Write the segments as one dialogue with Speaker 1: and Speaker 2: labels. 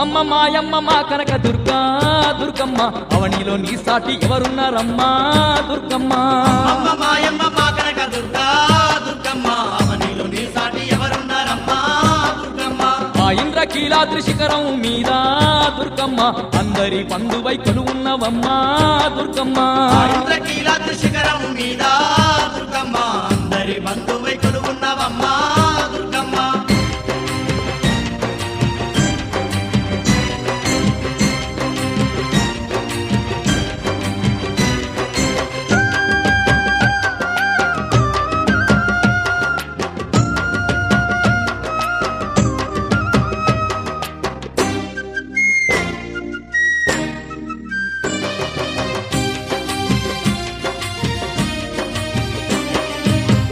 Speaker 1: అమ్మమ్మ మాయమ్మ మా కనక దుర్గా దుర్గమ్మ అవనిలో నీ సాటి ఎవరున్నారమ్మా దుర్గమ్మ
Speaker 2: అమ్మ మాయమ్మ మా కనక దుర్గా దుర్గమ్మ అవనిలో నీ సాటి ఎవరున్నారమ్మా దుర్గమ్మ
Speaker 1: ఆ ఇంద్రకీలాద్రి శిఖరం మీద దుర్గమ్మ అందరి పండువై కొలువున్నవమ్మా దుర్గమ్మ
Speaker 2: ఇంద్రకీలాద్రి శిఖరం మీద దుర్గమ్మ అందరి బంధువై కొలువున్నవమ్మా దుర్గమ్మ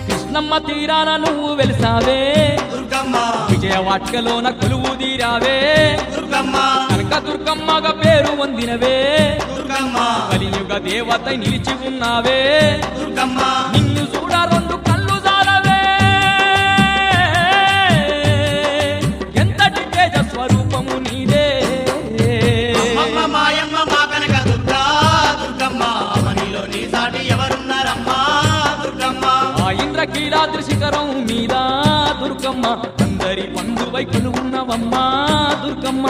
Speaker 1: కృష్ణమ్మ తీరాన నువ్వు వెలిసావే
Speaker 2: దుర్గమ్మ
Speaker 1: విజయవాటికలోన కొలువు తీరావే
Speaker 2: దుర్గమ్మ
Speaker 1: కనక దుర్గమ్మగా పేరు పొందినవే
Speaker 2: దుర్గమ్మ
Speaker 1: కలియుగ దేవత నిలిచి ఉన్నావే
Speaker 2: దుర్గమ్మ
Speaker 1: నిన్ను చూడ రెండు కళ్ళు జాలవే ఎంతటి తేజ స్వరూపము నీదే
Speaker 2: అమ్మ మాయమ్మ మా కనక దుర్గా దుర్గమ్మ అవనిలో నీ సాటి ఎవరున్నారమ్మా దుర్గమ్మ
Speaker 1: ఆ ఇంద్రకీలాద్రి శిఖరం మీద దుర్గమ్మ అందరి పండువై కొలువున్నవమ్మా దుర్గమ్మ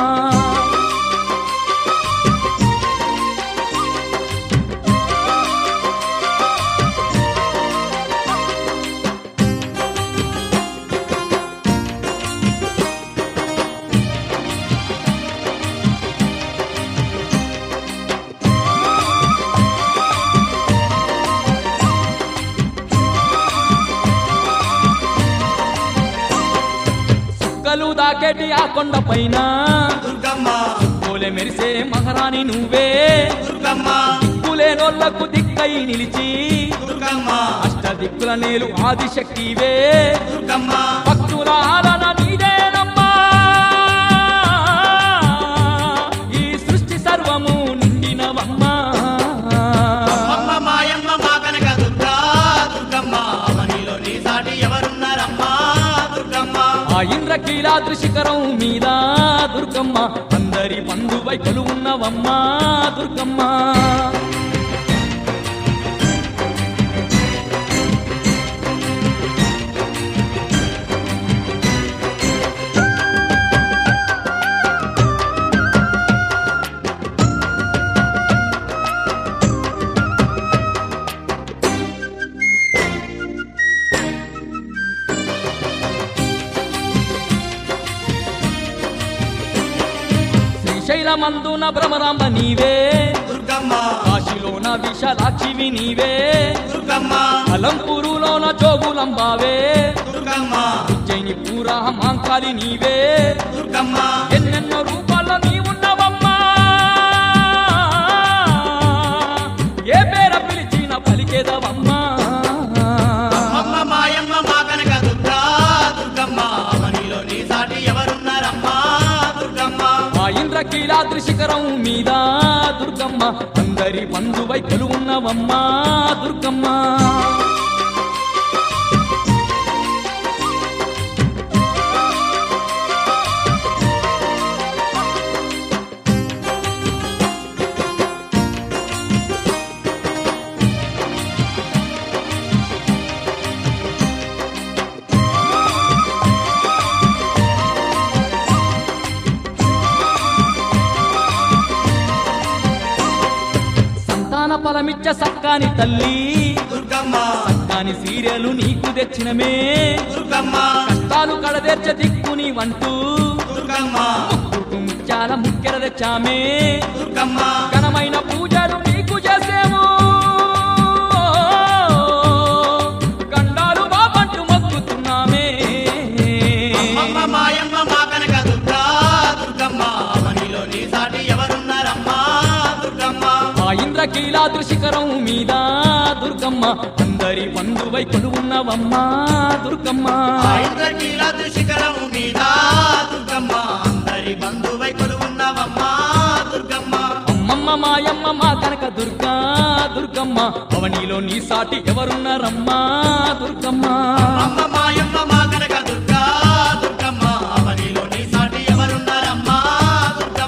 Speaker 1: చుక్కలు దాకేటి ఆ కొండ పైన
Speaker 2: దుర్గమ్మ
Speaker 1: పూలే మెరిసే మహారాణి నువ్వే
Speaker 2: దుర్గమ్మ
Speaker 1: దిక్కులేనోళ్లకు దిక్కై నిలిచి
Speaker 2: దుర్గమ్మ
Speaker 1: అష్ట దిక్కుల నేలు ఆదిశక్తివే
Speaker 2: దుర్గమ్మ
Speaker 1: భక్తుల ఆలన నీదేనమ్మా ఈ సృష్టి సర్వము నిండినవమ్మా
Speaker 2: అమ్మ మాయమ్మ మా కనక దుర్గా దుర్గమ్మ అవనిలో నీ సాటి ఎవరున్నారమ్మా దుర్గమ్మ
Speaker 1: ఆ ఇంద్రకీలాద్రి శిఖరం మీద దుర్గమ్మ అందరి పండువై కొలువున్నవమ్మా దుర్గమ్మ శ్రీశైలమందున భ్రమరాంబ నీవే
Speaker 2: దుర్గమ్మ
Speaker 1: కాశీలోన విశాలాక్షివి నీవే
Speaker 2: దుర్గమ్మ
Speaker 1: అలంపూరులోన జోగులంబావే
Speaker 2: దుర్గమ్మ
Speaker 1: ఉజ్జయిని పూరా మాంకాలి నీవే
Speaker 2: దుర్గమ్మ
Speaker 1: ఎన్నెన్నో రూపాల్లో నీవున్నవమ్మా ఏ పేర పిలిచిన పలికేదవమ్మా
Speaker 2: అమ్మ మాయమ్మ మా కనక దుర్గా దుర్గమ్మ అవనిలో నీ సాటి ఎవరున్నారమ్మా దుర్గమ్మ
Speaker 1: ఆ ఇంద్రకీలాద్రి శిఖరం మీద దుర్గమ్మ అందరి బంధువై కొలువున్నవమ్మా దుర్గమ్మ సంతాన ఫలమిచ్చ సక్కాని తల్లి
Speaker 2: దుర్గమ్మ
Speaker 1: సక్కాని సీరియలు నీకు తెచ్చినమే
Speaker 2: దుర్గమ్మ
Speaker 1: కష్టాలు కడదెర్చ దిక్కుని వంటూ
Speaker 2: దుర్గమ్మ
Speaker 1: ముత్యాల ముక్కెర తెచ్చామే
Speaker 2: దుర్గమ్మ
Speaker 1: ఘనమైన పూజలు నీకు చేసేము గండాలు బాబంటూ మొక్కుతున్నామే
Speaker 2: అమ్మ మాయమ్మ మా కనక దుర్గా దుర్గమ్మ అవనిలో నీ సాటి ఎవరున్నారమ్మా దుర్గమ్మ
Speaker 1: ఆ ఇంద్రకీలాద్రి శిఖరం మీద దుర్గమ్మ అందరి బంధువై కొలువున్నవమ్మా దుర్గమ్మ
Speaker 2: ఆ ఇంద్రకీలాద్రి శిఖరం మీద దుర్గమ్మ అందరి బంధువై కొలువున్నవమ్మా దుర్గమ్మ
Speaker 1: అమ్మమ్మ మాయమ్మ మా కనక దుర్గా దుర్గమ్మ అవనిలో నీ సాటి ఎవరున్నారమ్మా దుర్గమ్మ
Speaker 2: అమ్మ మాయమ్మ మా కనక దుర్గా దుర్గమ్మ అవనిలో నీ సాటి ఎవరున్నారమ్మా దుర్గమ్మ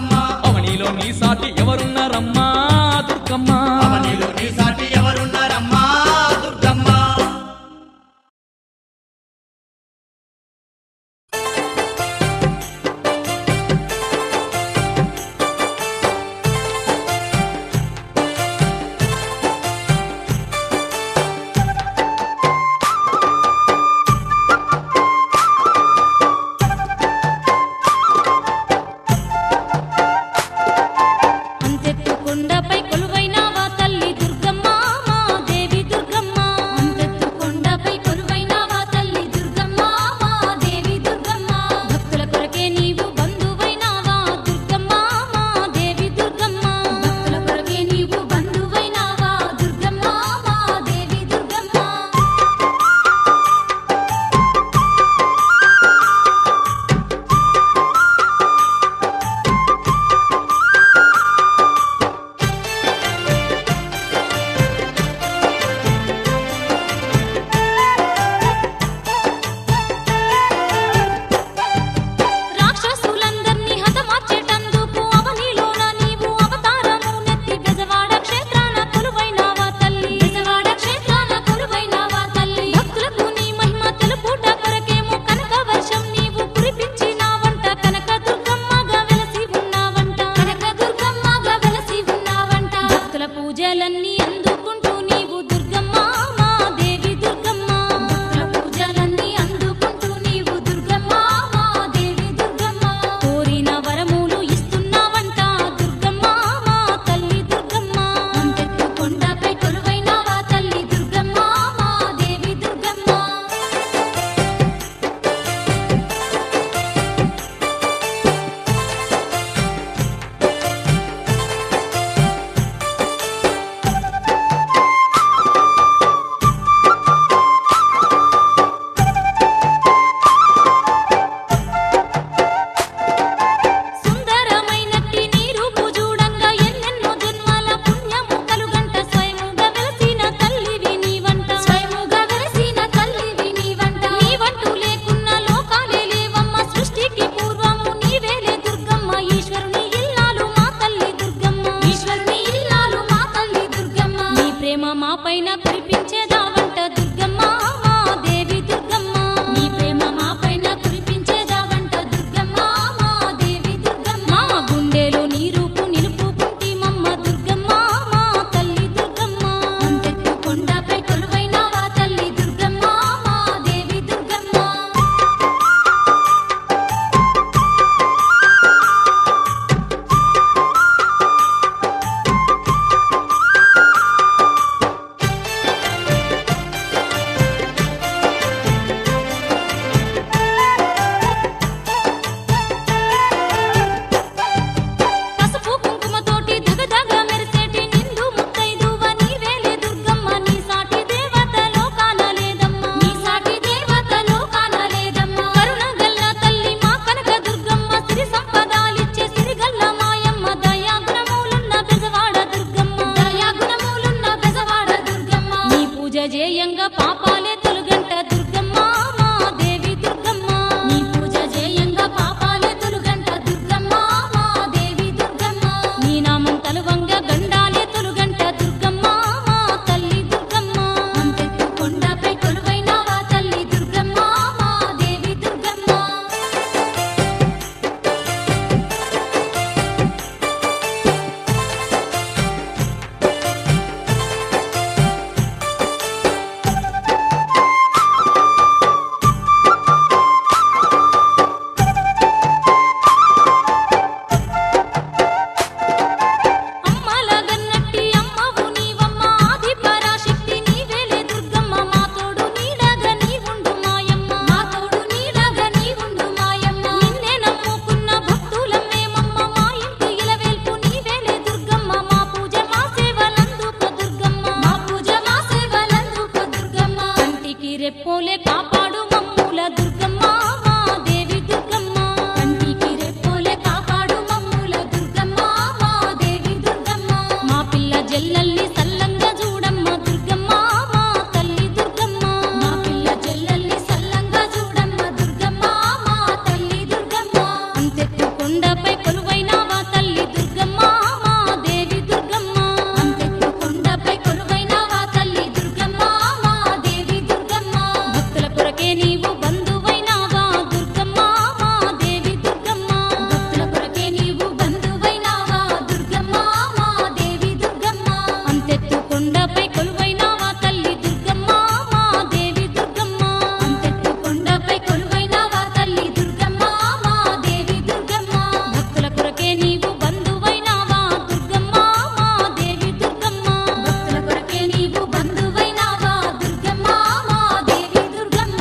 Speaker 3: మమ్ముల దుర్గమ్మ మా దేవి దుర్గమ్మ కంటికి రెప్పోలే కాపాడు మమ్ముల దుర్గమ్మ మా దేవి దుర్గమ్మ మా పిల్ల జల్లల్ని సల్లంగా చూడమ్మ దుర్గమ్మ మా తల్లి దుర్గమ్మ మా పిల్ల జల్లల్ని సల్లంగా చూడమ్మ దుర్గమ్మ మా తల్లి దుర్గమ్మ అంతెత్తు కొండపై కొలువైనావా తల్లి దుర్గమ్మ మా దేవి దుర్గమ్మ అంతెత్తు కొండపై కొలువైనావా తల్లి దుర్గమ్మ మా దేవి దుర్గమ్మ భక్తుల కొరకే నీవు బంధువైనావా దుర్గమ్మ మా దేవి దుర్గమ్మ భక్తుల కొరకే నీవు బంధువైనావా దుర్గమ్మ మా దేవి దుర్గమ్మ అంతెత్తు కొండపై కొలువైనావా తల్లి దుర్గమ్మ మా దేవి దుర్గమ్మ అంతెత్తు కొండపై కొలువైనావా తల్లి దుర్గమ్మ మా దేవి దుర్గమ్మ భక్తుల కొరకే నీవు బంధువైనావా దుర్గమ్మ మా దేవి దుర్గమ్మ భక్తుల కొరకే నీవు బంధువైనావా దుర్గమ్మ మా దేవి దుర్గమ్మ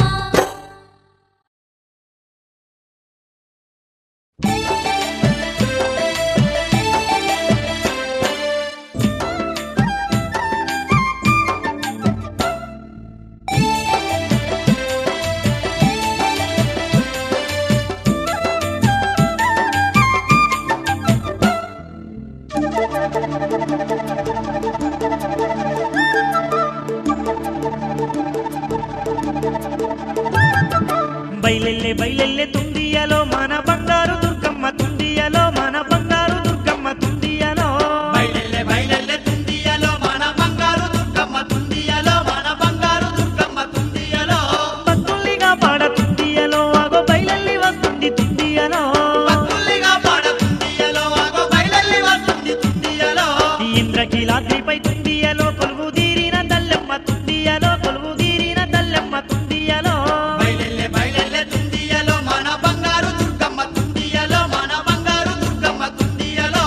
Speaker 4: బైలెల్లె బైలెల్లె తుండియలో మన బంగారు దుర్గమ్మ తుండియలో మన బంగారు దుర్గమ్మ తుండియలో
Speaker 2: బయలెల్లె బయలెల్లె తుండియలో మన బంగారు దుర్గమ్మ తుండియలో మన బంగారు దుర్గమ్మ తుండియలో
Speaker 4: భక్తుల్నిగా పాడ తుండియలో అగో బైలెల్లి వస్తుంది తుండియలో
Speaker 2: భక్తుల్నిగా పాడ తుండియలో ఆగో బయలెల్లి వస్తుంది తుండియలో
Speaker 4: ఇంద్రకీలాద్రిపై తుండియలో కొలువు తీరిన తల్లెమ్మ తుండియలో కొలువు తీరిన తల్లెమ్మ తుండియలో
Speaker 2: బయలెల్లె బయలెల్లె తుండియలో మన బంగారు దుర్గమ్మ తుండియలో మన బంగారు దుర్గమ్మ తుండియలో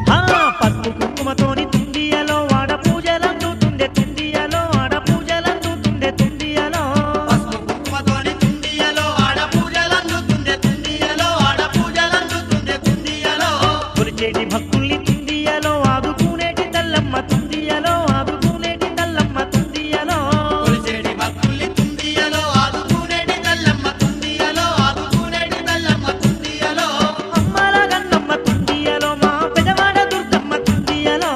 Speaker 4: ఆ పసుపు కుంకుమతోని తుండియలో ఆడ పూజలందుతుండే తుండియలో ఆడ పూజలందుతుండే తుండియలో
Speaker 2: పసుపు కుంకుమతోని తుండియలో ఆడ పూజలందుతుండే తుండియలో ఆడ పూజలందుతుండే తుండియలో
Speaker 4: కొలిచేటి భక్తుల్ని తుండియలో ఆదుకునేటి తల్లమ్మ తుండియలో ఆదుకునేటి తల్లమ్మ తుండియలో
Speaker 2: కొలిచేటి భక్తుల్ని తుండియలో ఆదుకునేటి తల్లమ్మ తుండియలో ఆదుకునేటి తల్లమ్మ తుండియలో
Speaker 4: అమ్మల గన్నమ్మ తుండియలో మా పెదవాడ దుర్గమ్మ తుండియలో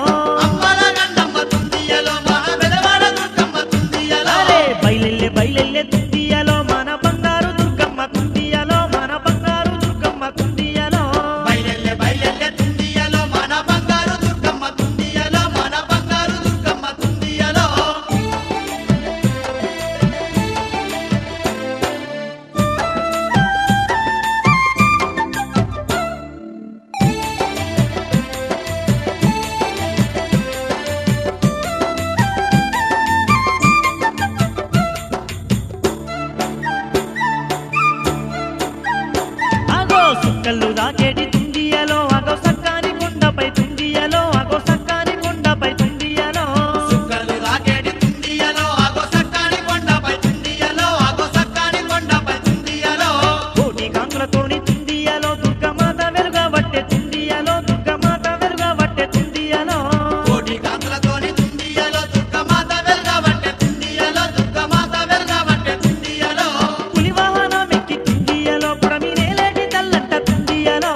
Speaker 2: అమ్మల గండమ్మ తుండియలో మన బెదవాడ దుర్గమ్మ తుండియలో
Speaker 4: అరే బైలెల్లె బైలెల్లె తుండియలో మన బంగారు దుర్గమ్మ తుండియలో మన బంగారు దుర్గమ్మ తుండియలో
Speaker 2: బయలెల్లె బయలెల్లె తుండియలో మన బంగారు దుర్గమ్మ తుండియలో మన బంగారు దుర్గమ్మ తుండియలో
Speaker 4: అగో సుక్కలు దాకేటి తుండియలో అగో సక్కాని కొండపై తుండియలో అగో సక్కాని కొండపై తుండియలో
Speaker 2: సుక్కలు రాకేటి తుండియలో ఆగో సక్కాని కొండపై తుండియలో ఆగో సక్కాని కొండపై తుండియలో
Speaker 4: కోటి కాంతులతోని తుండియలో దుర్గమాత వెలుగబట్టే తుండియలో దుర్గమాత వెలుగబట్టే తుండియలో
Speaker 2: కోటి కాంతులతోని తుండియలో దుర్గమాత వెలుగబట్టే తుండియలో దుర్గమాత వెలుగబట్టే తుండియలో
Speaker 4: పులి వాహనం ఎక్కి తుండియలో పుడమినేలేటి తల్లంట తుండియలో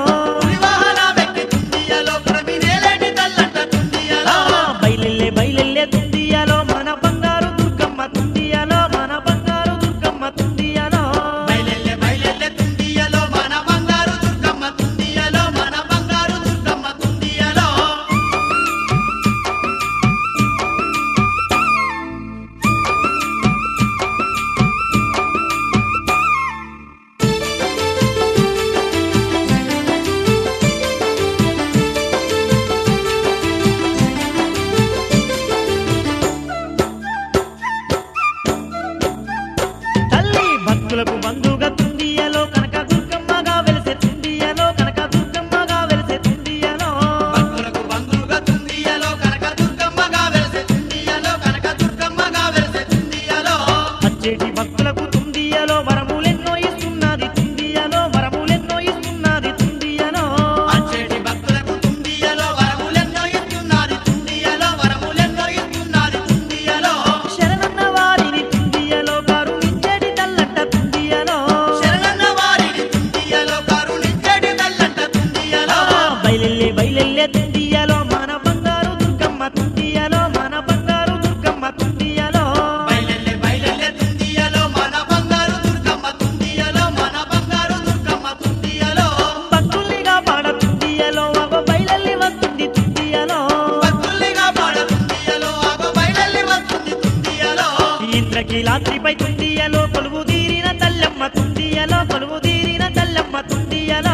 Speaker 4: ఇంద్రకీలాద్రిపై తుండియలో కొలువు తీరిన తల్లమ్మ తుండియలో కొలువు తీరిన తల్లమ్మ తుండియలో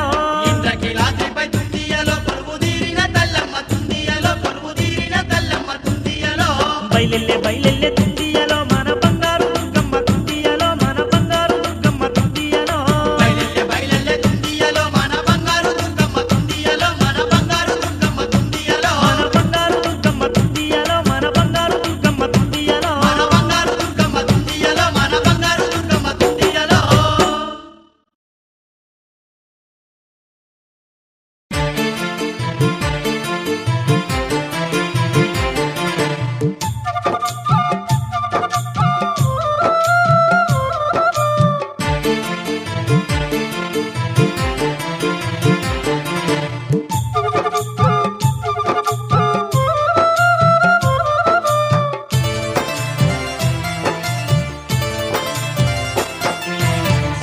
Speaker 2: ఇంద్రకీలాద్రిపై తుండియలో కొలువు తీరిన తల్లమ్మ తుండియలో కొలువు తీరిన తల్లమ్మ తుండియలో
Speaker 4: బయలెల్లె బయలెల్లె తుండియలో మన బంగారు దుర్గమ్మ తుండియలో మన బంగారు దుర్గమ్మ తుండియలో
Speaker 2: బయలెల్లె బయలెల్లె తుండియలో మన బంగారు దుర్గమ్మ తుండియలో మన బంగారు దుర్గమ్మ తుండియలో
Speaker 4: మన బంగారు దుర్గమ్మ తుండియలో మన బంగారు దుర్గమ్మ తుండియలో
Speaker 2: మన బంగారు దుర్గమ్మ తుండియలో మన బంగారు దుర్గమ్మ తుండియలో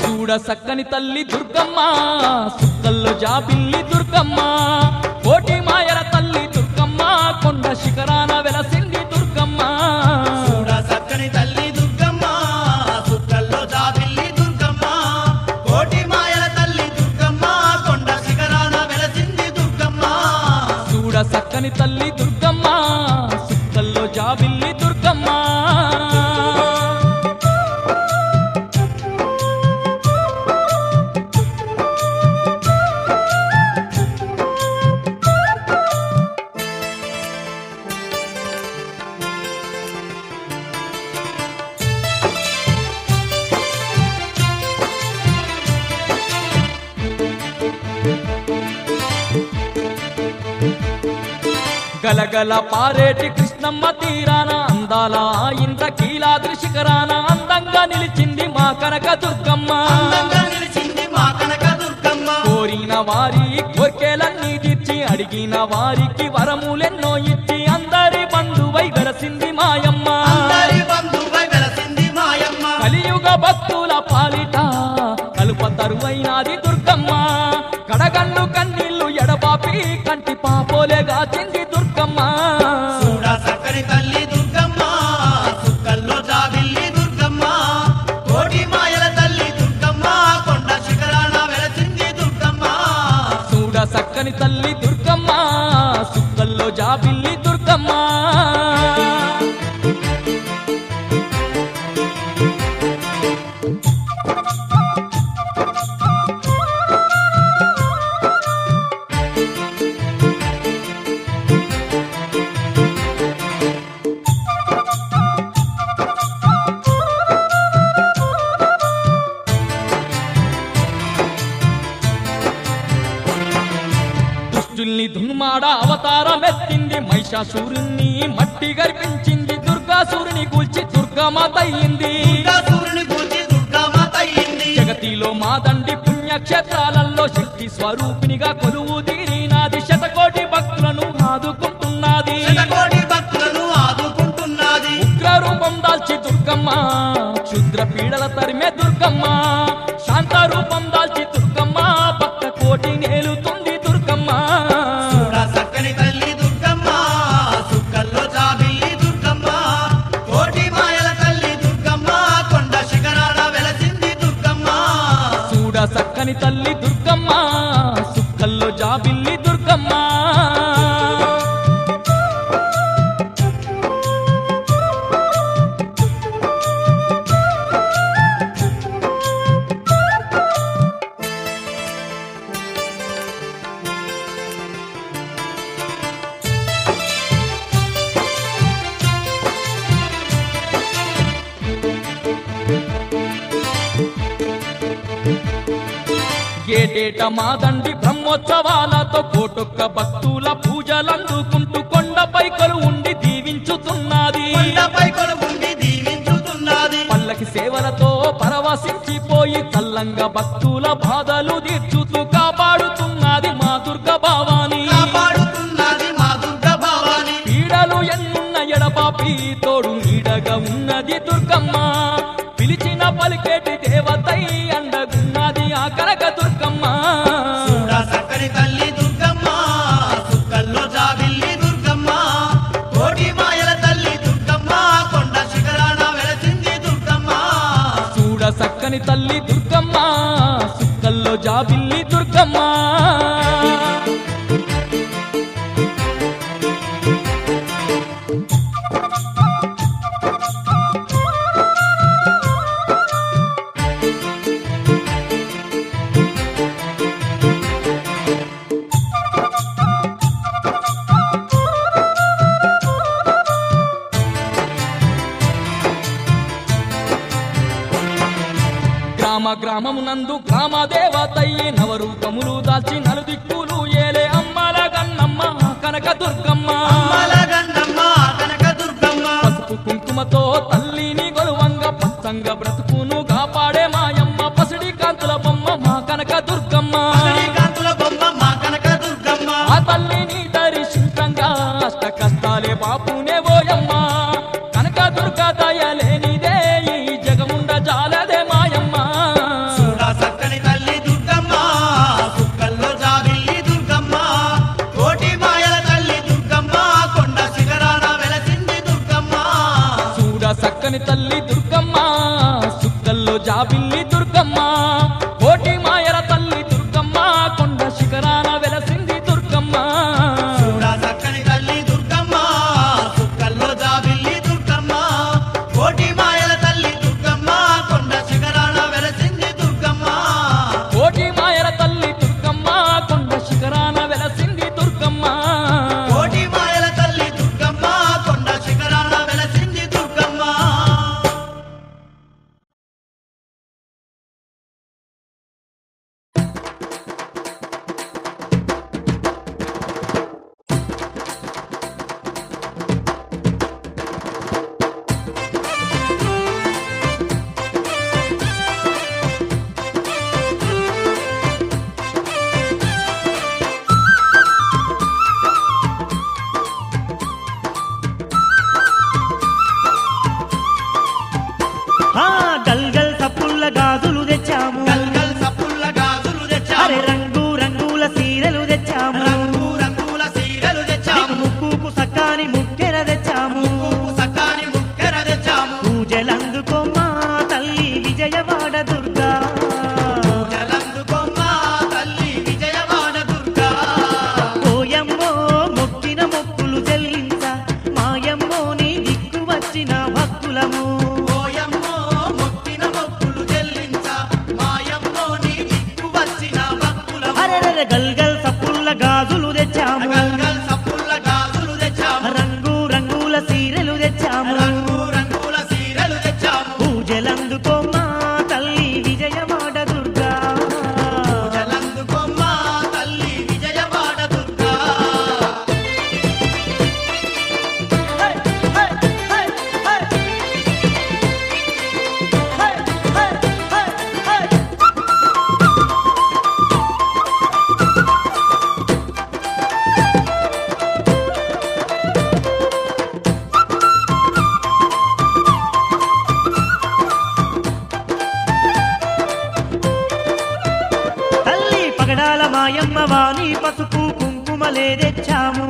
Speaker 1: చూడ సక్కని తల్లి దుర్గమ్మ సుక్కల్లో జాబిల్లి దుర్గమ్మ కోటి మాయల తల్లి దుర్గమ్మ కొండ శిఖరాన వెలసింది దుర్గమ్మ
Speaker 2: చూడ సక్కని తల్లి దుర్గమ్మ సుక్కల్లో జాబిల్లి దుర్గమ్మ కోటి మాయల తల్లి దుర్గమ్మ కొండ శిఖరాన వెలసింది దుర్గమ్మ
Speaker 1: చూడ సక్కని తల్లి దుర్గమ్మ సుక్కల్లో జాబిల్లి దుర్గమ్మ గలగల పారేటి కృష్ణమ్మ తీరాన అందాల ఇంద్రకీలాద్రి శిఖరాన అందంగా నిలిచింది మా కనక దుర్గమ్మ
Speaker 2: అందంగా నిలిచింది మా కనక దుర్గమ్మ
Speaker 1: కోరిన వారి కోర్కెలన్నీ తీర్చి అడిగిన వారికి వరములెన్నో ఇచ్చి అందరి బంధువై వెలసింది మాయమ్మ
Speaker 2: అందరి బంధువై వెలసింది మాయమ్మ
Speaker 1: కలియుగ భక్తుల పాలిట కలుప తరువైనాది దుర్గమ్మ కడగళ్ళు కన్నీళ్లు ఎడబాపి కంటి పాపోలే గాచింది దుర్గమ్మ
Speaker 2: చూడ సక్కని తల్లి దుర్గమ్మ సుక్కల్లో జాబిల్లి దుర్గమ్మ కోటి మాయల తల్లి దుర్గమ్మ కొండ శిఖరాన వెలసింది దుర్గమ్మ
Speaker 1: చూడ సక్కని తల్లి దుర్గమ్మ సుక్కల్లో జాబిల్లి దుర్గమ్మ దుష్టుల్ని దున్మాడ అవతారమెత్తింది మహిషాసురుణ్ణి మట్టి గర్పించింది దుర్గాసురుని కూల్చి దుర్గమాత అయ్యింది
Speaker 2: దుర్గాసురుని పూజి దుర్గామాత అయ్యింది
Speaker 1: జగతిలో మా దండి పుణ్యక్షేత్రాలలో శక్తి స్వరూపినిగా కొలువు తీరినాది శతకోటి భక్తులను ఆదుకుంటున్నది
Speaker 2: శతకోటి భక్తులను ఆదుకుంటున్నది
Speaker 1: ఉగ్ర రూపం దాల్చి దుర్గమ్మ క్షుద్ర పీడల తరిమే దుర్గమ్మ శాంత రూపం దాల్చి దుర్గమ్మ భక్త కోటి నేలుతుంది దుర్గమ్మ
Speaker 2: చూడ సక్కని తల్లి దుర్గమ్మ సుక్కల్లో జాబిల్లి దుర్గమ్మ కోటి మాయల తల్లి దుర్గమ్మ కొండ శిఖరాన వెలసింది దుర్గమ్మ
Speaker 1: చూడ సక్కని తల్లి దుర్గమ్మ సుక్కల్లో జాబిల్లి దుర్గమ్మ ఏటేట మా దండి బ్రహ్మోత్సవాలతో కోటొక్క భక్తుల పూజలందుకుంటూ కొండపై కొలువుండి దీవించుతున్నది
Speaker 2: కొండపై కొలువుండి దీవించుతున్నది
Speaker 1: పల్లకి సేవలతో పరవశించిపోయి చల్లంగా భక్తుల బాధలు తీర్చుతూ కాపాడుతున్నది మా దుర్గ భవాని
Speaker 2: కాపాడుతున్నది మా దుర్గ భవాని
Speaker 1: పీడలు ఎన్నున్న ఎడపాపి తోడు నీడగా ఉన్నది దుర్గమ్మ పిలిచిన పలికేటి దేవతై అండగున్నది ఆ కనక దుర్గమ్మ
Speaker 2: చూడ సక్కని తల్లి దుర్గమ్మ సుక్కల్లో జాబిల్లి దుర్గమ్మ కోటి మాయల తల్లి దుర్గమ్మ కొండ శిఖరాన వెలసింది దుర్గమ్మ
Speaker 1: జాబిల్లి దుర్గమ్మ గ్రామమునందు గ్రామ దేవతయ్యి నవరూపములు దాల్చి నలుదిక్కులు ఏలే అమ్మల గన్నమ్మ కనక దుర్గమ్మ పసుపు కుంకుమతో తల్లిని గొలువంగ పచ్చంగ బ్రతుకును కాపాడే మాయమ్మ పసిడి కాంతుల బొమ్మ మా కనక దుర్గమ్మ ఆ తల్లిని దర్శించంగా అష్ట కష్టాలే బాపునే పోయమ్మ కనక దుర్గ దయలేనిదే ఈ జగముండ జాలదే మాయమ్మ చక్కని తల్లి దుర్గమ్మ సుక్కల్లో జాబిల్లి దుర్గమ్మ కోటి మాయల తల్లి దుర్గమ్మ కొండ శిఖరాన వెలసింది దుర్గమ్మ
Speaker 2: చక్కని తల్లి దుర్గమ్మ సుక్కల్లో జాబిల్లి దుర్గమ్మ కోటి మాయల తల్లి దుర్గమ్మ కొండ శిఖరాన వెలసింది దుర్గమ్మ
Speaker 1: కోటి మాయల తల్లి దుర్గమ్మ కొండ శిఖరాన వెలసింది దుర్గమ్మ
Speaker 2: కోటి మాయల తల్లి దుర్గమ్మ కొండ శిఖరాన వెలసింది దుర్గమ్మ
Speaker 4: గల్గల్ సప్పుల్ల గాజులు తెచ్చాము
Speaker 2: గల్గల్ సప్పుల్ల గాజులు తెచ్చాము
Speaker 4: అరే రంగు రంగుల సీరలు తెచ్చాము
Speaker 2: రంగు రంగుల సీరలు తెచ్చాము
Speaker 4: ముక్కుకు సక్కాని ముక్కెర తెచ్చాము
Speaker 2: ముక్కుకు సక్కాని ముక్కెర తెచ్చాము
Speaker 4: పూజలందుకోమా తల్లి విజయవాడ దుర్గా
Speaker 2: జలందుకొమ్మ తల్లి విజయవాడ దుర్గా
Speaker 4: పోయమ్మో మొక్కిన మొక్కులు చెల్లించ మాయమ్మో నీ దిక్కు వచ్చిన భక్తులము
Speaker 2: ఓయమ్మో మొక్కిన మొక్కులు చెల్లించ మాయమ్మో నీ దిక్కు వచ్చిన భక్తులము
Speaker 4: అరెరె గల్గల్ సప్పుల్ల గాజులు తెచ్చాము
Speaker 2: గల్గల్ సప్పుల్ల గాజులు తెచ్చాము
Speaker 4: రంగు రంగుల సీరలు తెచ్చాము
Speaker 2: రంగు రంగుల సీరలు తెచ్చాము
Speaker 4: పూజలందుకోమా తల్లి విజయవాడ దుర్గా
Speaker 2: జలందుకొమ్మ తల్లి విజయవాడ దుర్గా
Speaker 4: తల్లి పగడాల మాయమ్మ వాణి పసుపు కుంకుమలే తెచ్చాము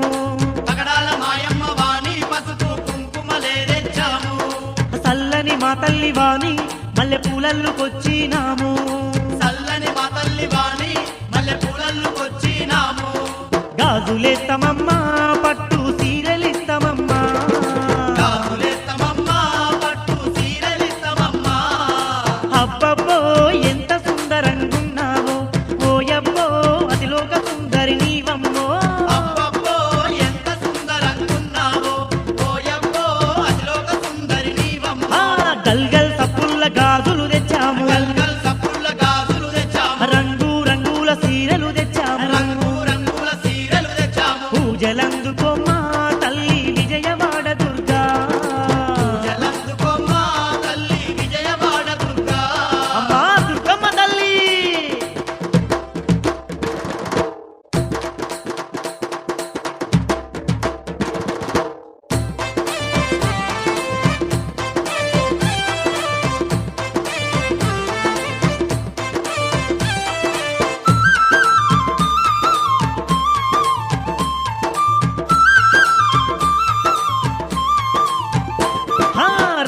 Speaker 2: పగడాల మాయమ్మ వాణి పసుపు కుంకుమలే తెచ్చాము
Speaker 4: చల్లని మా తల్లి వాణి మల్లె పూలల్లుకొచ్చినాము
Speaker 2: చల్లని మా తల్లి వాణి మల్లె పూలల్లుకొచ్చినాము
Speaker 4: గాజులేత్తమమ్మా పట్టు సీరలిస్తమమ్మా
Speaker 2: గాజులేత్తమమ్మ పట్టు సీరలిత్తమమ్మ
Speaker 4: అబ్బబ్బో ఎంత సుందరంగున్నావో ఓయబ్బో అతిలోక సుందరి నీవమ్మో
Speaker 2: అబ్బబ్బో ఎంత సుందరంగున్నావో ఓయబ్బో అతిలోక సుందరి నీవమ్మ
Speaker 4: గల్గల్ సప్పుల్ల గాజులు తెచ్చాము
Speaker 2: గల్గల్ సప్పుల్ల గాజులు తెచ్చాము
Speaker 4: రంగు రంగుల సీరలు తెచ్చాము
Speaker 2: రంగు రంగుల సీరలు తెచ్చాము
Speaker 4: పూజలందుకోమా తల్లి విజయవాడ దుర్గా
Speaker 2: జలందుకొమ్మ తల్లి విజయవాడ దుర్గా
Speaker 4: అమ్మా దుర్గమ్మ తల్లి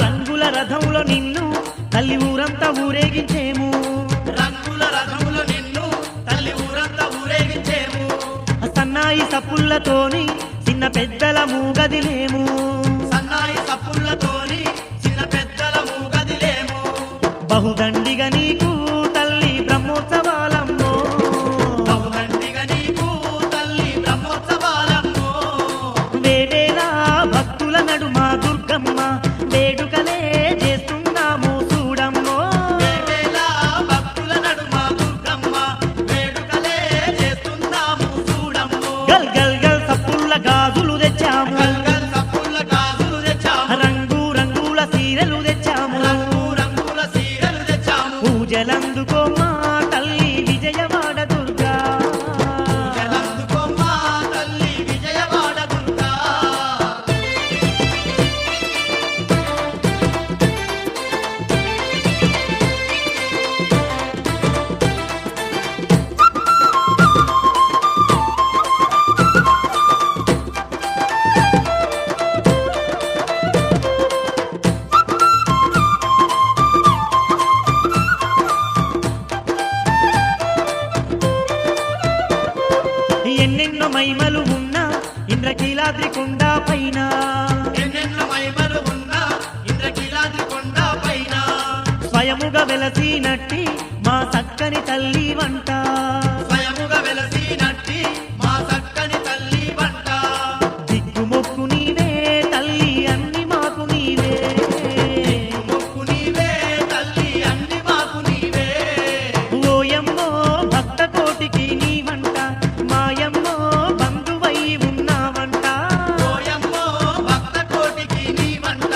Speaker 4: రంగుల రథంలో నిన్ను తల్లి ఊరంతా ఊరేగించేము
Speaker 2: రంగుల రథములు నిన్ను
Speaker 4: సన్నాయి సప్పుళ్ళతోని చిన్న పెద్దల మూగదిలేము
Speaker 2: సన్నాయి సప్పుళ్ళతోని చిన్న పెద్దల మూగదిలేము
Speaker 4: బహుదండిగా నీకు తల్లి బ్రహ్మోత్సవాలమ్మో
Speaker 2: బహుదండిగా నీకు తల్లి బ్రహ్మోత్సవాలమ్మో
Speaker 4: వేవేలా భక్తుల నడుమ దుర్గమ్మ వేడుకలే చేస్తున్నాము చూడమ్మో
Speaker 2: వేవేలా భక్తుల నడుమ దుర్గమ్మ వేడుకలే చేస్తున్నాము చూడమ్మో
Speaker 4: గల్ గల్ గల్ సప్పుళ్ళ గాజులు తెచ్చాము
Speaker 2: గల్గల్ సప్పుళ్ళ గాజులు తెచ్చాము
Speaker 4: రంగు రంగుల సీరలు తెచ్చాము
Speaker 2: రంగు రంగుల సీరలు తెచ్చాము
Speaker 4: పూజలందుకో మా తల్లి విజయవాడ దుర్గా
Speaker 2: జలందుకోమ్మా తల్లి విజయవాడ దుర్గా
Speaker 4: ఎన్నెన్నో మైమలు ఉన్నా ఇంద్రకీలాద్రి కొండ పైన
Speaker 2: ఎన్నెన్నో మహిమలు ఉన్న ఇంద్రకీలాద్రి కొండ పైన
Speaker 4: స్వయముగా వెలసినట్టి మా చక్కని తల్లి వంట
Speaker 2: స్వయముగా వెలసినట్టి మా చక్కని తల్లి వంట
Speaker 4: దిక్కుమొక్కు నీవే తల్లి అన్ని మాకు నీవే
Speaker 2: మొక్కు నీవే తల్లి అన్ని మాకు నీవే
Speaker 4: ఓయమ్మో భక్త కోటికి నీ వంట మాయమ్మో బంధువై ఉన్నావంట
Speaker 2: ఓయమ్మో భక్త కోటికి నీ వంట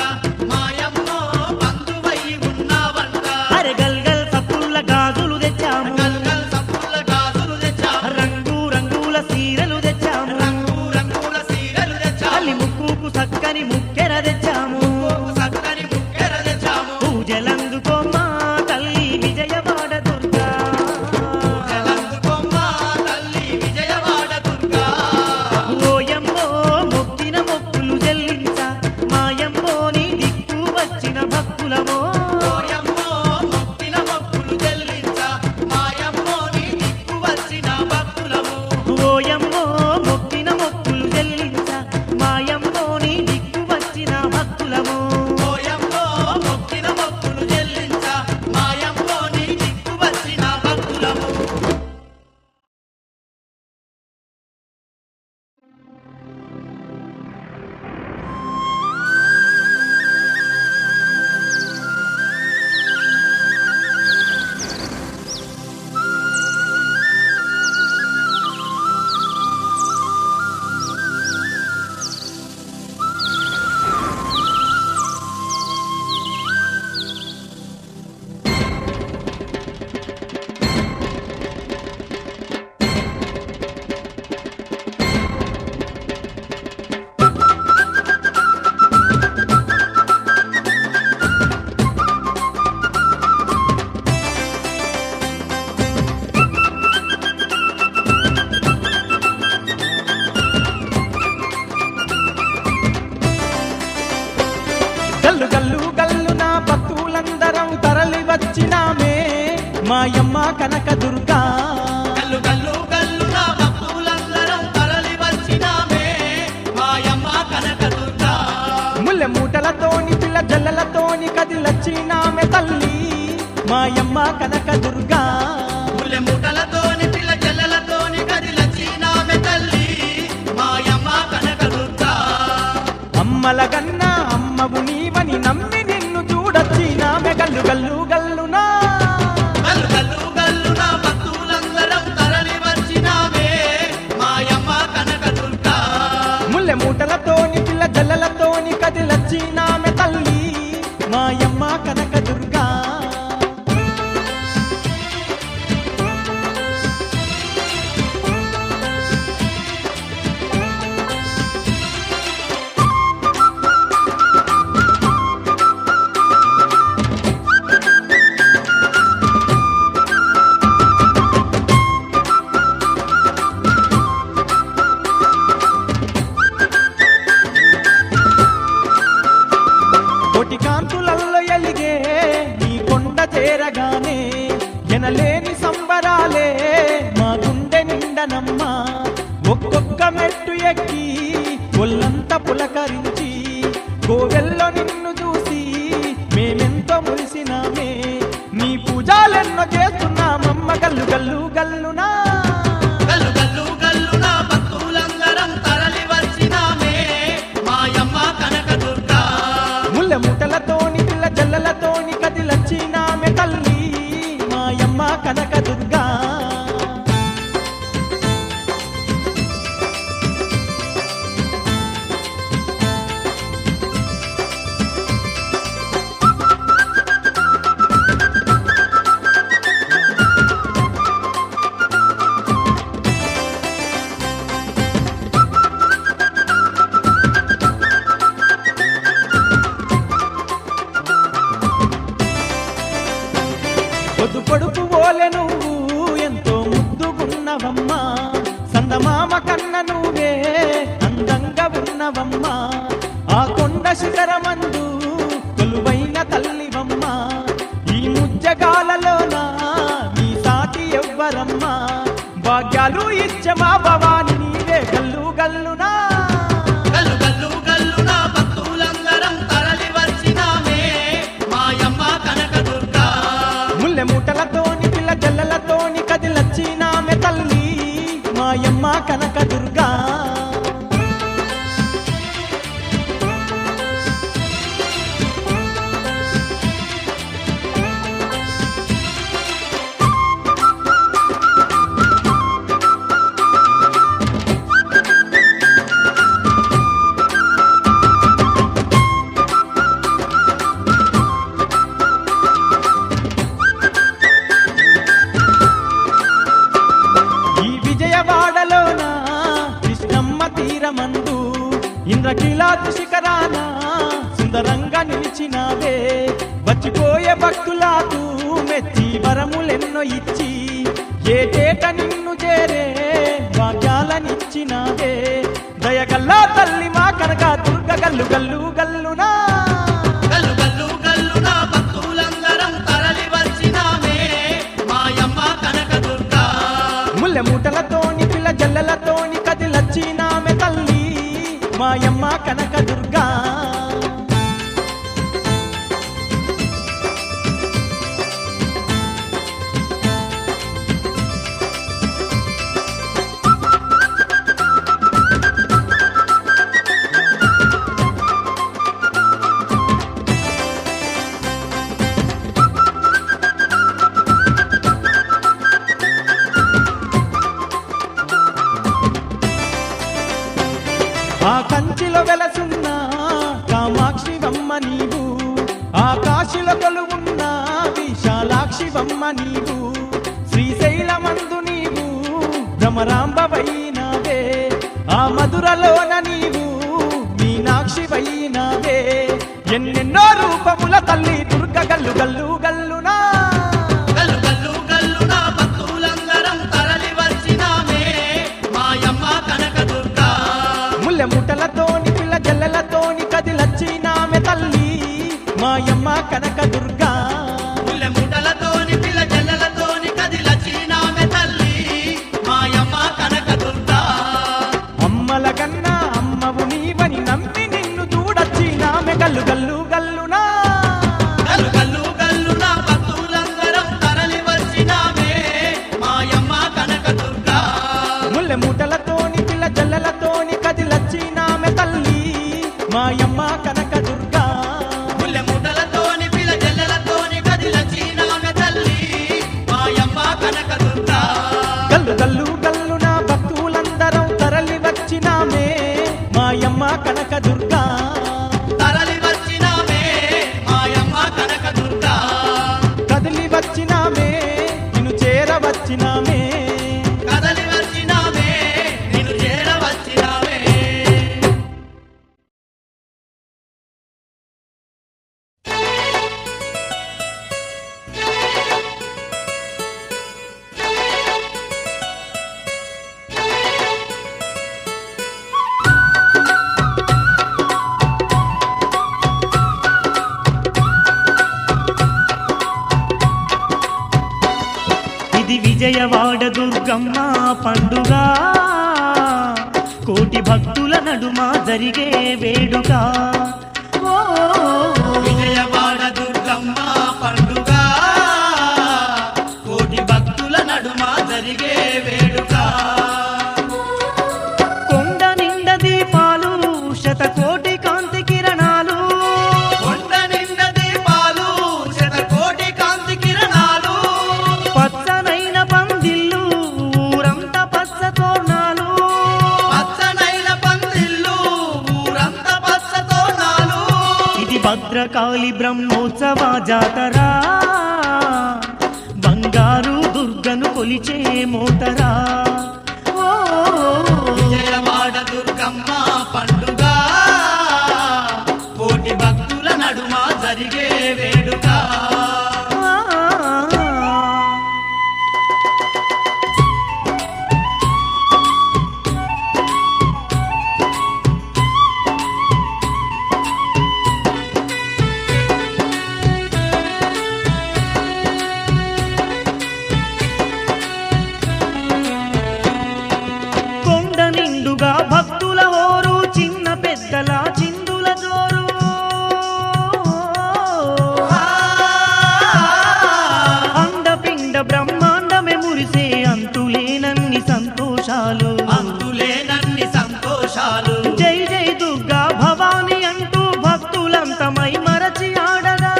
Speaker 2: మాయమ్మో బంధువై ఉన్నావంట
Speaker 4: అరె గల్ గల్ సప్పుళ్ళ గాజులు తెచ్చాము
Speaker 2: గల్గల్ సప్పుళ్ళ గాజులు తెచ్చాము
Speaker 4: రంగు రంగుల సీరలు తెచ్చాము
Speaker 2: రంగు రంగుల సీరలు తెచ్చాము
Speaker 4: తల్లి ముక్కుకు చక్కని ముక్కెర తెచ్చాము
Speaker 2: చక్కని ముక్కెర తెచ్చాము
Speaker 4: పూజలందుకో మా తల్లి విజయవాడ దుర్గా
Speaker 2: జలందుకోమ్మా తల్లి విజయవాడ దుర్గా
Speaker 4: ఓయమ్మో మొక్కిన మొక్కులు చెల్లించ మాయమ్మో నీ దిక్కు వచ్చిన భక్తులమో
Speaker 2: ఓయమ్మో మొక్కిన మొక్కులు చెల్లించ మాయమ్మో నీ దిక్కు వచ్చిన భక్తులము
Speaker 4: ఓయమ్మో మొక్కిన మొక్కులు చెల్లించ మాయమ్మో నీ దిక్కు వచ్చిన భక్తులమో
Speaker 2: ఓయమ్మో మొక్కిన మొక్కులు చెల్లించ మాయమ్మో నీ దిక్కు వచ్చిన భక్తులము
Speaker 1: గల్లు గల్లు గల్లు నా భక్తులందరం తరలి వచ్చినామే మాయమ్మ కనక దుర్గా
Speaker 2: గల్లు గల్లు గల్లు నా భక్తులందరం తరలి వచ్చినామే మాయమ్మ కనక దుర్గా
Speaker 1: ముల్లె మూటలతోని పిల్ల జల్లలతోని కదిలొచ్చినామె తల్లి మాయమ్మ కనక దుర్గా
Speaker 2: ముల్లె మూటలతోని పిల్ల జల్లలతోని కదిలచ్చినామె తల్లి మాయమ్మ కనక దుర్గా
Speaker 1: అమ్మల గన్నా అమ్మవు నీవని నమ్మి నిన్ను చూడొచ్చినామె గల్లు గల్లు గల్లునా
Speaker 2: గల్లు గల్లు గల్లు నా భక్తులందరం తరలి వచ్చినామే మాయమ్మ కనక దుర్గా
Speaker 1: ముల్లె మూటలతోని పిల్ల జల్లలతోని కదిలొచ్చినామె తల్లి మాయమ్మ కనక దుర్గా కోటి కాంతులల్లో ఎలిగే నీ కొండ చేరగానే ఎనలేని సంబరాలే మా గుండె నిండనమ్మా ఒక్కొక్క
Speaker 5: పులకరించి గోవెల్లో నిన్ను చూసి మేమెంతో మురిసినామే నీ పూజాలెన్నో చేస్తున్నామమ్మ గల్లు గల్లు గల్లునా
Speaker 2: గల్లు గల్లు గల్లున భక్తులందరం తరలి వచ్చినామే మాయమ్మ కనకదుర్గా
Speaker 5: ముళ్ళ ముటలతోని పిల్ల జల్లలతోని కదిలచ్చినామె తల్లి మాయమ్మ కనకదుర్గా పొద్దు పొడుపు ఓలె నువ్వు ఎంతో ముద్దుగున్నవమ్మా సందమామ కన్న నువ్వే అందంగా ఉన్నవమ్మా ఆ కొండ శిఖరమందు కొలువైన తల్లివమ్మా ఈ ముజ్జగాలలోన నీ సాటి ఎవ్వరమ్మా భాగ్యాలు ఇచ్చే మా భవాని నీవే గల్లు గల్లునా
Speaker 2: గల్లు గల్లు గల్లున భక్తులందరం తరలి వచ్చినామే మాయమ్మ కనకదుర్గా
Speaker 5: ముల్లె మూటలతోని పిల్ల జల్లలతోని కదిలచ్చినామె తల్లి మాయమ్మ కనకదుర్గా ఈ విజయవాడలోన కృష్ణమ్మ తీరమందు ఇంద్రకీలాద్రి శిఖరాన సుందరంగా నిలిచినావే వచ్చిపోయే భక్తులకు మెచ్చి వరములెన్నో ఇచ్చి ఏటేట నిన్ను చేరే భాగ్యాలనిచ్చినావే దయగల్లా తల్లి మా కనక దుర్గ గల్లు గల్లు గల్లునా
Speaker 2: గల్లు గల్లు గల్లున భక్తులందరం తరలి వచ్చినామే మాయమ్మ కనకదుర్గా
Speaker 5: ముల్లె మూటలతోని పిల్ల జల్లలతోని కదిలచ్చినామె తల్లి మాయమ్మ కనకదుర్గా ఆ కంచిలో వెలసున్న కామాక్షివమ్మ నీవు ఆకాశిలో కొలువున్న విశాలాక్షివమ్మ నీవు శ్రీశైలమందు నీవు భ్రమరాంబవైనావే ఆ మధురలోన నీవు మీనాక్షివైనావే ఎన్నెన్నో రూపముల తల్లి దుర్గ గల్లు గల్లు గల్లునా
Speaker 2: గల్లు గల్లు గల్లున భక్తులందరం తరలి వచ్చినామే మాయమ్మ కనకదుర్గా
Speaker 5: ముల్లె ముటలతోని పిల్ల జల్లలతోని కదిలచ్చినామె తల్లి మాయమ్మ కనకదుర్గా
Speaker 2: ముల్లె ముటలతోని పిల్ల జల్లలతోని కదిలచ్చినామె తల్లి మాయమ్మ కనకదుర్గా
Speaker 5: అమ్మల కన్నా అమ్మవు నీవని నమ్మి నిన్ను చూడచ్చినామె గల్లు గల్లు గల్లునా
Speaker 2: గల్లు గల్లు గల్లున భక్తులందరం తరలి వచ్చినామే మాయమ్మ కనకదుర్గా
Speaker 5: ముల్లె మూటలతోని పిల్ల జల్లలతోని కదిలచ్చినామె తల్లి మాయమ్మ కనకదుర్గా
Speaker 2: ముల్లె ముటలతోని పిల్ల జల్లలతోని కదిలచ్చినామె తల్లి మాయమ్మ కనకదుర్గా
Speaker 5: గల్లు గల్లు గల్లున భక్తులందరం తరలి వచ్చినామే మాయమ్మ కనకదుర్గా
Speaker 2: తరలి వచ్చినామే మాయమ్మ కనకదుర్గా
Speaker 5: కదిలి వచ్చినామే నిన్ను చేరవచ్చినామే
Speaker 2: కదలి వచ్చినామే నిన్ను చేరవచ్చినామే
Speaker 4: ఇది విజయవాడ దుర్గమ్మ పండుగ కోటి భక్తుల నడుమ జరిగే వేడుక ఓ
Speaker 2: విజయవాడ దుర్గమ్మ పండుగ కోటి భక్తుల నడుమ జరిగే వేడుక
Speaker 4: కొండ నిండ దీపాలు శతకోటి కాంతి కిరణాలు
Speaker 2: కొండ నిండ దీపాలు శతకోటి కాంతి కిరణాలు
Speaker 4: పచ్చనైన పందిళ్ళు ఊరంతా పచ్చ తోరణాలు
Speaker 2: పచ్చనైన పందిళ్ళు ఊరంతా పచ్చ తోరణాలు
Speaker 4: ఇది భద్రకాళి బ్రహ్మోత్సవ జాతర బంగారు దుర్గను కొలిచే మోతరా ఓ
Speaker 2: విజయవాడ దుర్గమ్మ పండుగ కోటి భక్తుల నడుమ జరిగే వేడుక
Speaker 4: కొండ నిండుగా భక్తుల హోరు చిన్న పెద్దల చిందుల జోరు అండపిండ బ్రహ్మాండమే మురిసే అంతులేనన్ని సంతోషాలు
Speaker 2: అంతులేనన్ని సంతోషాలు
Speaker 4: జై జై దుర్గా భవాని అంటూ భక్తులంతమై మరచి ఆడగా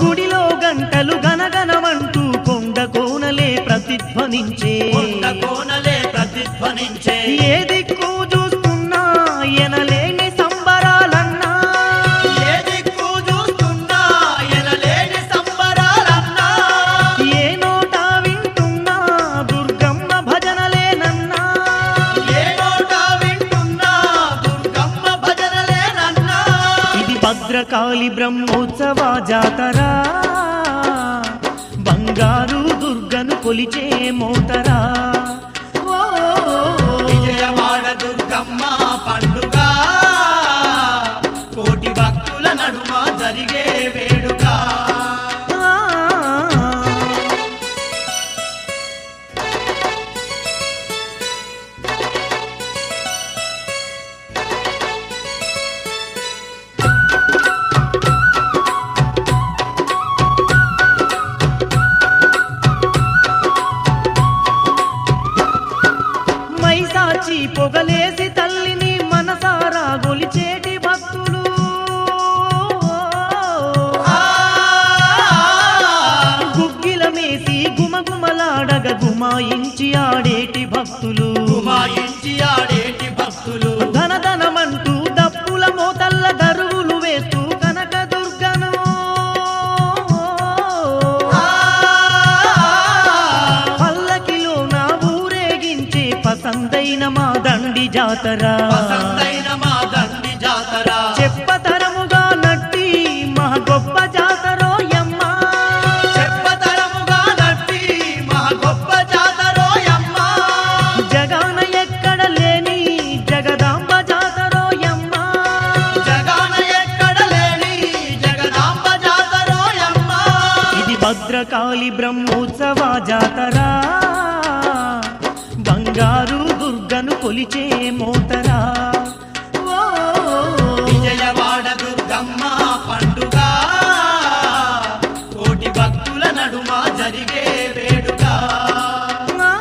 Speaker 4: గుడిలో గంటలు గనగనమంటూ కొండ కోనలే ప్రతిధ్వనించే
Speaker 2: కొండ కోనలే ప్రతిధ్వనించే
Speaker 4: ఏ దిక్కు చూస్తున్నా ఎనలేని సంబరాలన్నా
Speaker 2: ఏ దిక్కు చూస్తున్నా ఎనలేని సంబరాలన్నా
Speaker 4: ఏ నోట వింటున్నా దుర్గమ్మ భజనలేనన్నా
Speaker 2: ఏ నోట వింటున్నా దుర్గమ్మ భజనలేనన్నా
Speaker 4: ఇది భద్రకాళి బ్రహ్మోత్సవ జాతర బంగారు దుర్గను కొలిచే మోతరా ఓ
Speaker 2: విజయవాడ దుర్గమ్మ పండుగ కోటి భక్తుల నడుమ జరిగే వేడుక
Speaker 4: ఆ. మైసాచి పొగలేసి తల్లిని మనసారా గొలిచేటి భక్తులు గుగ్గిల మేసి గుమగుమలాడగ గుమాయించి ఆడేటి భక్తులు
Speaker 2: గుమాయించి ఆడేటి భక్తులు
Speaker 4: ధనధనమంటూ దప్పుల మోతల్ల దరువులు వేస్తూ కనక దుర్గను పల్లకిలో నా ఊరేగించే పసందైన మా దండి జాతర
Speaker 2: వసంతైన మా దండి జాతర
Speaker 4: చెప్పతరముగా నట్టి మా గొప్ప జాతరోయమ్మ
Speaker 2: చెప్పతరముగా నట్టి మా గొప్ప జాతరోయమ్మ
Speaker 4: జగాన ఎక్కడ లేని జగదాంబ జాతరోయమ్మ
Speaker 2: జగాన ఎక్కడ లేని జగదాంబ జాతరోయమ్మ
Speaker 4: ఇది భద్రకాళి బ్రహ్మోత్సవ జాతర బంగారు దుర్గను కొలిచే మోతరా ఓ
Speaker 2: విజయవాడ దుర్గమ్మ పండుగ కోటి భక్తుల నడుమ జరిగే వేడుక
Speaker 4: ఆ.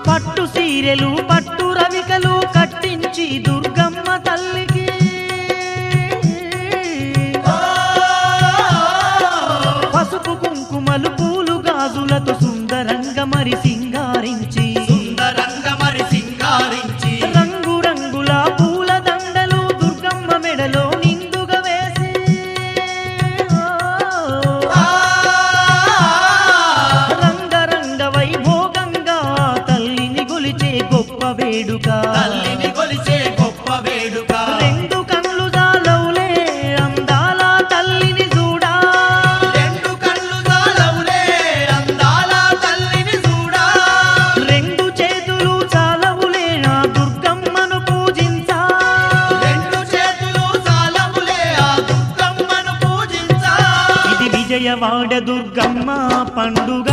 Speaker 4: పట్టు సీరెలు పట్టు రవికలు కట్టించి దుర్గమ్మ తల్లికి పసుపు కుంకుమలు పూలు గాజులతో సుందరంగా మరి సింగారించి
Speaker 2: సుందరంగా మరి సింగారించి
Speaker 4: రంగు రంగుల పూల దండలు దుర్గమ్మ మెడలో నిండుగా వేసి రంగరంగ వైభోగంగా తల్లిని గొలిచే గొప్ప వేడుక
Speaker 2: తల్లిని కొలిచే గొప్ప వేడుక
Speaker 4: రెండు కళ్ళు జాలవులే అందాల తల్లిని చూడ విజయవాడ దుర్గమ్మ పండుగ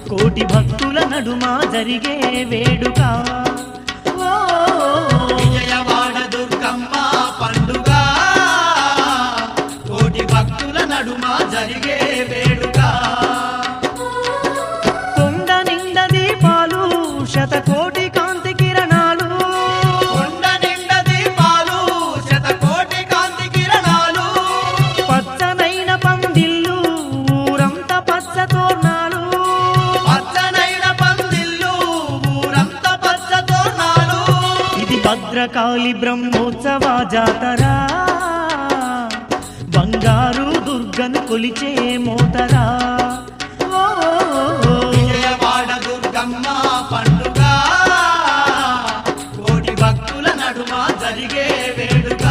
Speaker 4: కోటి భక్తుల నడుమ జరిగే వేడుక ఓ
Speaker 2: విజయవాడ దుర్గమ్మ పండుగ కోటి భక్తుల నడుమ జరిగే వేడుక
Speaker 4: కొండ నిండ దీపాలు శతకోటి కాంతి కిరణాలు
Speaker 2: కొండ నిండ దీపాలు శతకోటి కాంతి కిరణాలు
Speaker 4: పచ్చనైన పందిళ్ళు ఊరంతా పచ్చ తోరణాలు
Speaker 2: పచ్చనైన పందిళ్ళు ఊరంతా పచ్చ తోరణాలు
Speaker 4: ఇది భద్రకాళి బ్రహ్మోత్సవ జాతర బంగారు దుర్గను కొలిచే మోతరా ఓ
Speaker 2: విజయవాడ దుర్గమ్మ పండుగ కోటి భక్తుల నడుమ జరిగే వేడుక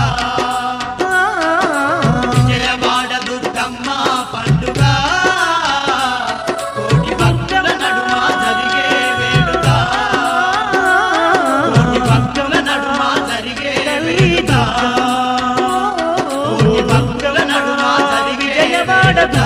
Speaker 2: విజయవాడ దుర్గమ్మ పండుగ కోటి భక్తుల నడుమ జరిగే వేడుక కోటి భక్తుల నడుమ జరిగే వేడుక కోటి భక్తుల నడుమ జరిగే
Speaker 4: విజయవాడ
Speaker 2: వేడుక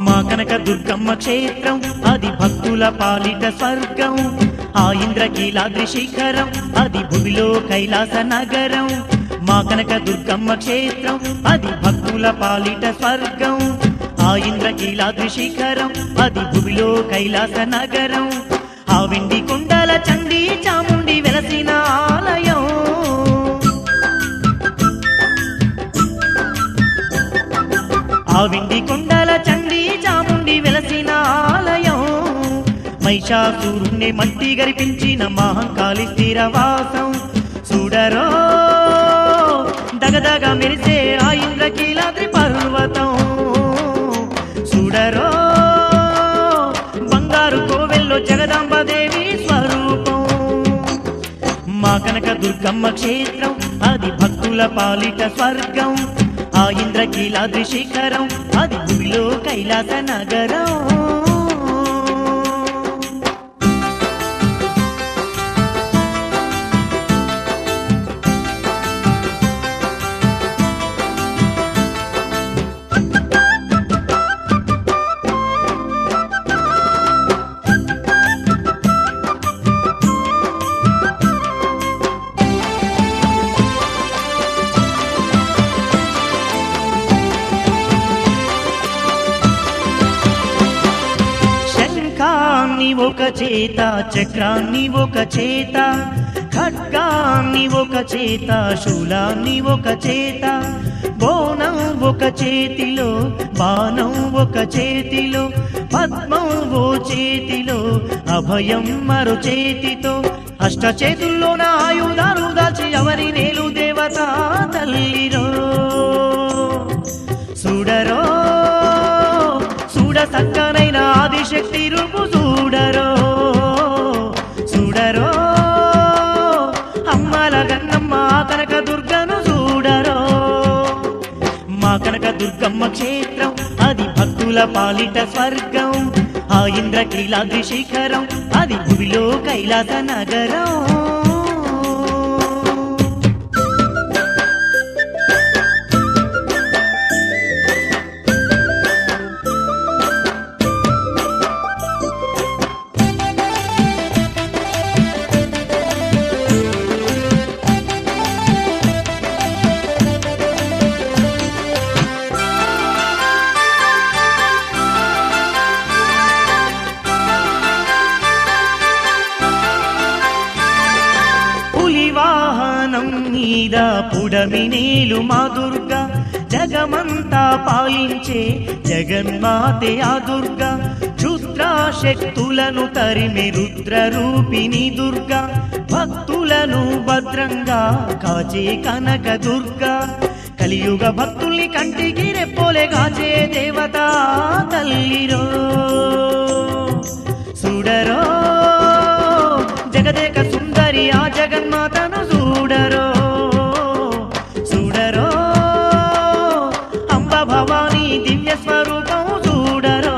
Speaker 4: మా కనక దుర్గమ్మ క్షేత్రం అది భక్తుల పాలిట స్వర్గం ఆ ఇంద్రకీలాద్రి శిఖరం అది భూమిలో కైలాస నగరం మా కనక దుర్గమ్మ క్షేత్రం అది భక్తుల పాలిట స్వర్గం ఆ ఇంద్రకీలాద్రి శిఖరం అది భూమిలో కైలాస నగరం ఆ వెండి కుండల చండీ చాముండి వెలసిన ఆలయం ఆ వెండి కొండల చండీ చాముండి వెలసిన ఆలయం మహిషాసురుణ్ణి మట్టి గరిపించిన మహంకాళి స్థిరవాసం చూడరో దగదగ మెరిసే ఆ ఇంద్రకీలాద్రి పర్వతం చూడరో బంగారు కోవెల్లో జగదాంబదేవి స్వరూపం మా కనక దుర్గమ్మ క్షేత్రం అది భక్తుల పాలిట స్వర్గం ఆ ఇంద్రకీలాద్రి శిఖరం అది భూమిలో కైలాస నగరం శంఖాన్ని ఒక చేత చక్రాన్ని ఒక చేత ఖడ్గాన్ని ఒక చేత శూలాన్ని ఒక చేత బోనం ఒక చేతిలో బాణం ఒక చేతిలో పద్మం ఓ చేతిలో అభయం మరో చేతితో అష్ట చేతుల్లోన ఆయుధాలు దాచి ఎవరి నేలు దేవత తల్లిరో చూడరో చూడ సక్కనైన ఆదిశక్తి రూపు చూడరో చూడరో అమ్మల గన్నమ్మ కనక దుర్గను చూడరో మా కనక దుర్గమ్మ క్షేత్రం అది భక్తుల పాలిట స్వర్గం ఆ ఇంద్రకీలాద్రి శిఖరం అది భూమిలో కైలాస నగరం మీద పుడమినేలు మా దుర్గా జగమంతా పాలించే జగన్మాతే ఆ దుర్గా క్షుద్ర శక్తులను తరిమి రుద్ర రూపిణి దుర్గా భక్తులను భద్రంగా కాచే కనక దుర్గా కలియుగ భక్తుల్ని కంటికి రెప్పోలే గాచే దేవత తల్లిరో చూడరో జగదేక సుందరి ఆ జగన్మాతను చూడరో చూడరో అంబ భవానీ దివ్య స్వరూపం చూడరో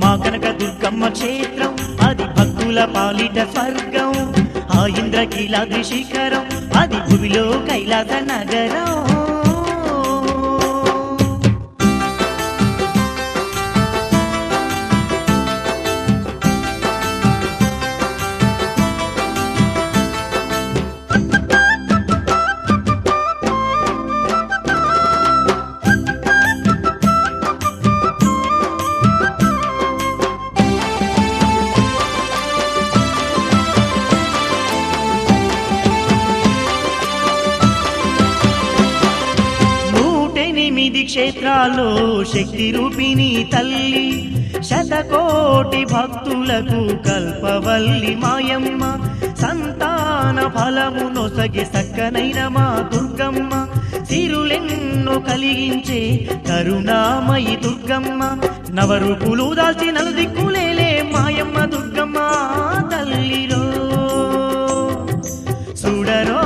Speaker 4: మా కనక దుర్గమ్మ క్షేత్రం అది భక్తుల పాలిట స్వర్గం ఆ ఇంద్రకీలాద్రి శిఖరం అది భూమిలో కైలాస నగరం క్షేత్రాల్లో శక్తి రూపిణి తల్లి శతకోటి భక్తులకు కల్పవల్లి మాయమ్మ సంతాన ఫలము నొసగి సక్కనైన మా దుర్గమ్మ సిరులెన్నో కలిగించే కరుణామయి దుర్గమ్మ నవరూపులు దాల్చి నలుదిక్కులేలే మాయమ్మ దుర్గమ్మ తల్లిలో చూడరో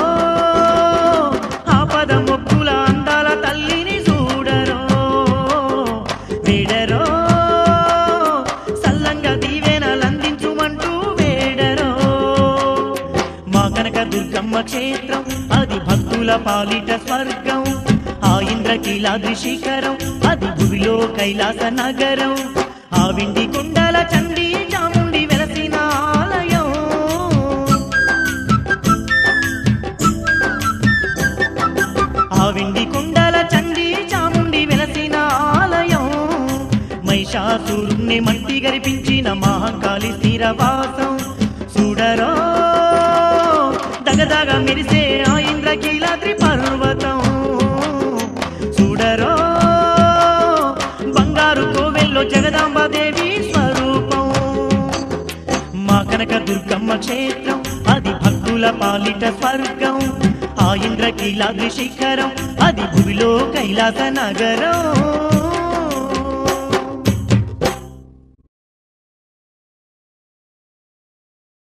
Speaker 4: ఆపద మొక్కుల అందాల తల్లిని చూడరో వేడరో సల్లంగా దీవెనలందించుమంటూ వేడరో మా కనక దుర్గమ్మ క్షేత్రం అది భక్తుల పాలిట స్వర్గం ఆ ఇంద్రకీలాద్రి శిఖరం అది భూమిలో కైలాస నగరం ఆ విండి కుండల చండీ చాముండి వెలసిన ఆలయం ఆ విండి కుండల చండీ చాముండి వెలసిన ఆలయం మహిషాసురుణ్ణి మట్టి గరిపించిన మహంకాళి స్థిరవాసం చూడరో దగదగ మెరిసే ఆ ఇంద్రకీలాద్రి పర్వతం చూడరో బంగారు కోవెల్లో జగదాంబాదేవి స్వరూపం మా కనక దుర్గమ్మ క్షేత్రం అది భక్తుల పాలిట స్వర్గం ఆ ఇంద్రకీలాద్రి శిఖరం అది భూమిలో కైలాస నగరం